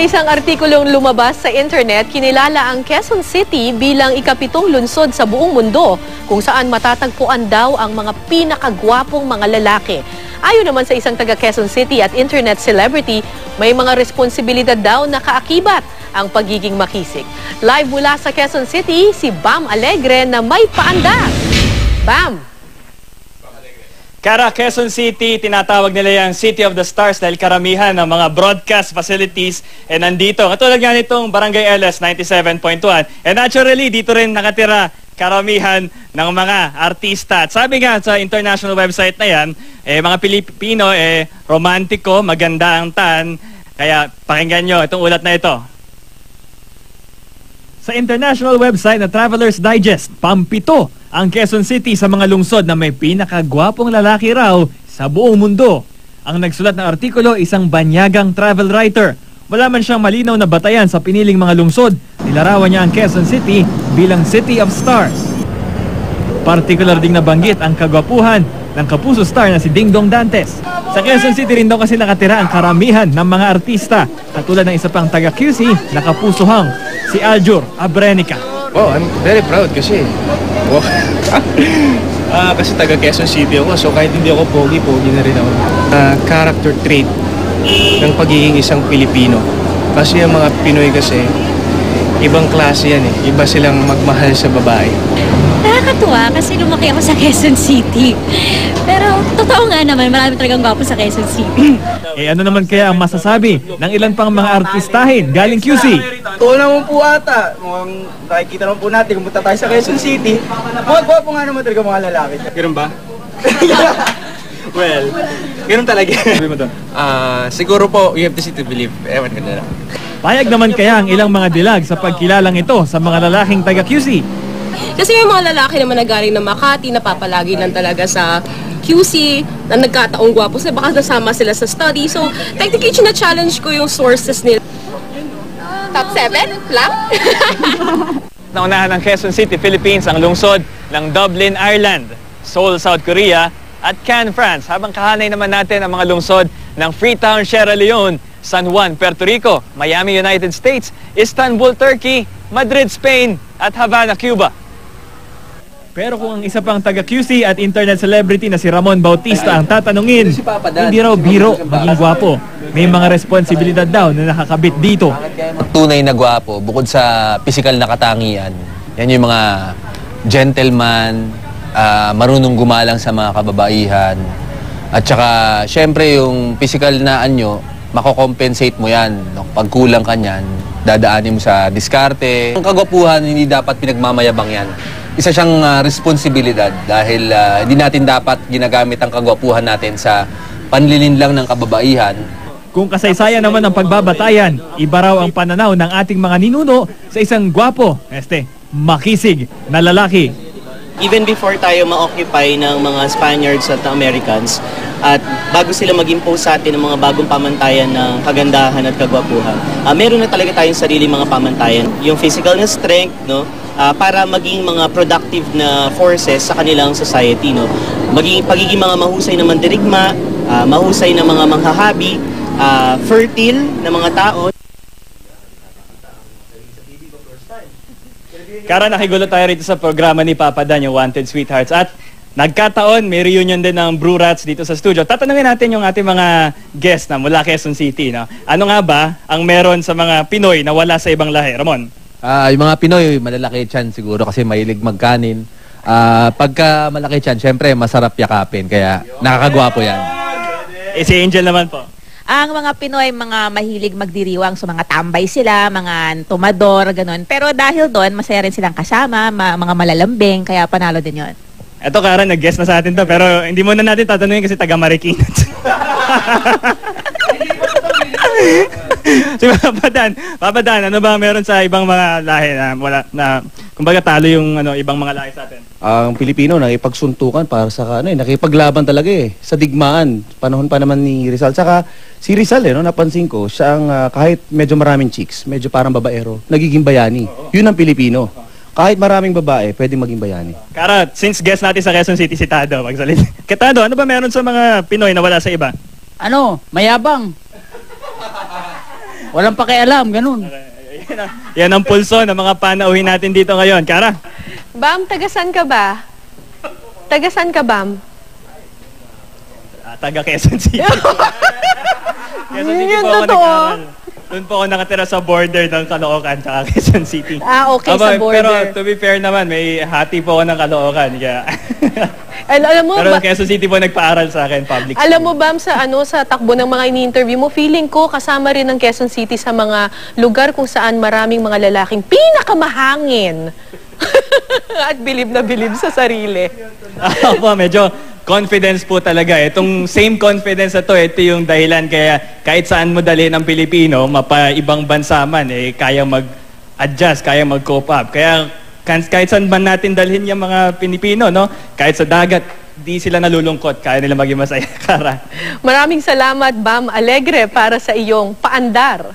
isang artikulong lumabas sa internet, kinilala ang Quezon City bilang ika-7 lungsod sa buong mundo kung saan matatagpuan daw ang mga pinakagwapong mga lalaki. Ayon naman sa isang taga Quezon City at internet celebrity, may mga responsibilidad daw na kaakibat ang pagiging makisig. Live mula sa Quezon City, si Bam Alegre na may paandar. Bam! Kara, Quezon City, tinatawag nila yung City of the Stars dahil karamihan ng mga broadcast facilities nandito. Katulad nga nitong Barangay LS 97.1. And naturally, dito rin nakatira karamihan ng mga artista. At sabi nga sa international website na yan, mga Pilipino, romantiko, maganda ang tan. Kaya pakinggan nyo itong ulat na ito. Sa international website na Traveler's Digest, pampito ang Quezon City sa mga lungsod na may pinakagwapong lalaki raw sa buong mundo. Ang nagsulat ng artikulo, isang banyagang travel writer. Wala man siyang malinaw na batayan sa piniling mga lungsod, nilarawan niya ang Quezon City bilang City of Stars. Particular ding nabanggit ang kagwapuhan ng kapuso star na si Ding Dong Dantes. Sa Quezon City rin daw kasi nakatira ang karamihan ng mga artista, katulad ng isa pang taga QC na kapusohang si Aljur Abrenica. Oh, I'm very proud kasi kasi taga Quezon City ako, so kahit hindi ako pogi na rin ako. Character trait ng pagiging isang Pilipino. Kasi yung mga Pinoy kasi, ibang klase yan eh. Iba silang magmahal sa babae. Nakakatuwa kasi lumaki ako sa Quezon City. Pero totoo nga naman, marami talagang gwapo sa Quezon City. Ano naman kaya ang masasabi ng ilan pang mga artistahin galing QC? Oo naman po ata. Mukhang nakikita naman po natin kung punta tayo sa Quezon City. Mga gwapo nga naman talaga mga lalaki. Ganun ba? Well, ganun talaga. Sabi mo to? Siguro po, you have to see to believe. Ewan ko na lang. Payag naman kaya ang ilang mga dilag sa pagkilalang ito sa mga lalaking taga QC? Kasi may mga lalaki naman na galing ng Makati, napapalagi lang talaga sa QC, na nagkataong gwapo sila, baka nasama sila sa study. So, technically, na-challenge ko yung sources nila. Top 7 lang? Naunahan ng Quezon City, Philippines, ang lungsod ng Dublin, Ireland, Seoul, South Korea, at Cannes, France. Habang kahanay naman natin ang mga lungsod ng Freetown, Sierra Leone, San Juan, Puerto Rico, Miami, United States, Istanbul, Turkey, Madrid, Spain, at Havana, Cuba. Pero kung ang isa pang taga-QC at internet celebrity na si Ramon Bautista ang tatanungin, hindi raw biro maging gwapo. May mga responsibilidad daw na nakakabit dito. Tunay na gwapo, bukod sa physical na katangian, yan yung mga gentleman, marunong gumalang sa mga kababaihan. At saka, syempre yung physical na anyo, makocompensate mo yan. Pag kulang ka niyan, dadaanin mo sa diskarte. Ang kagwapuhan, hindi dapat pinagmamayabang yan. Isa siyang responsibilidad dahil hindi natin dapat ginagamit ang kagwapuhan natin sa panlilinlang ng kababaihan. Kung kasaysayan naman ng pagbabatayan, iba raw ang pananaw ng ating mga ninuno sa isang gwapo, makisig na lalaki. Even before tayo ma-occupy ng mga Spaniards at Americans, at bago sila mag-impose sa atin ng mga bagong pamantayan ng kagandahan at kagwapuhan, meron na talaga tayong sarili mga pamantayan. Yung physical na strength, no? Para maging mga productive na forces sa kanilang society, no? Pagiging mga mahusay na mandirigma, mahusay na mga manghahabi, fertile na mga tao. Kara, nakigulo tayo rito sa programa ni Papa Dan, yung Wanted Sweethearts. At nagkataon, may reunion din ng Brew Rats dito sa studio. Tatanungin natin yung ating mga guest na mula Quezon City. No? Ano nga ba ang meron sa mga Pinoy na wala sa ibang lahi? Ramon? Yung mga Pinoy, malalaki tiyan siguro kasi mahilig magkanin. Pagka malaki tiyan, syempre masarap yakapin. Kaya nakakagwapo yan. Si Angel naman po. Ang mga Pinoy, mga mahilig magdiriwang, so mga tambay sila, mga tumador, ganun. Pero dahil doon, masaya rin silang kasama, mga malalambing, kaya panalo din yon. Eto, Kara, nag-guest na sa atin to, pero hindi muna natin tatanungin kasi taga Marikina. Si Papa Dan, ano ba meron sa ibang mga lahi na wala na kumbaga talo yung ibang mga lahi sa atin? Ang Pilipino nakipagsuntukan para sa nakipaglaban talaga sa digmaan. Panahon pa naman ni Rizal. Saka si Rizal napansin ko, siya ang kahit medyo maraming chicks, medyo parang babaero, nagiging bayani. Yun ang Pilipino. Kahit maraming babae, pwedeng maging bayani. Kara, since guest natin sa Quezon City si Tado, magsalita. Tado, ano ba meron sa mga Pinoy na wala sa iba? Mayabang. Walang pakialam, ganun. Yan ang pulso ng mga panauhin natin dito ngayon. Kara? Bam, tagasan ka ba? Tagasan ka, Bam? Taga Quezon City. Quezon City Yun po ako totoo. nag-aral. Doon po ako nakatira sa border ng Caloocan at Quezon City. Okay, sa border. Pero to be fair naman, may hati po ako ng Caloocan. Kaya Alam mo, pero Quezon City po nagpaaral sa akin, public school. alam mo, Bam, sa takbo ng mga ini-interview mo, feeling ko kasama rin ng Quezon City sa mga lugar kung saan maraming mga lalaking pinakamahangin. At bilib na bilib sa sarili. Opo, medyo confidence po talaga. Itong same confidence na to, ito yung dahilan kaya kahit saan mo dalhin ang Pilipino, mapa-ibang bansa man, kaya mag-adjust, kaya mag-cope up. Kaya kahit saan man natin dalhin yung mga Pilipino, no? Kahit sa dagat, di sila nalulungkot, kaya nila maging masaya. Kara. Maraming salamat, Bam Alegre, para sa iyong paandar.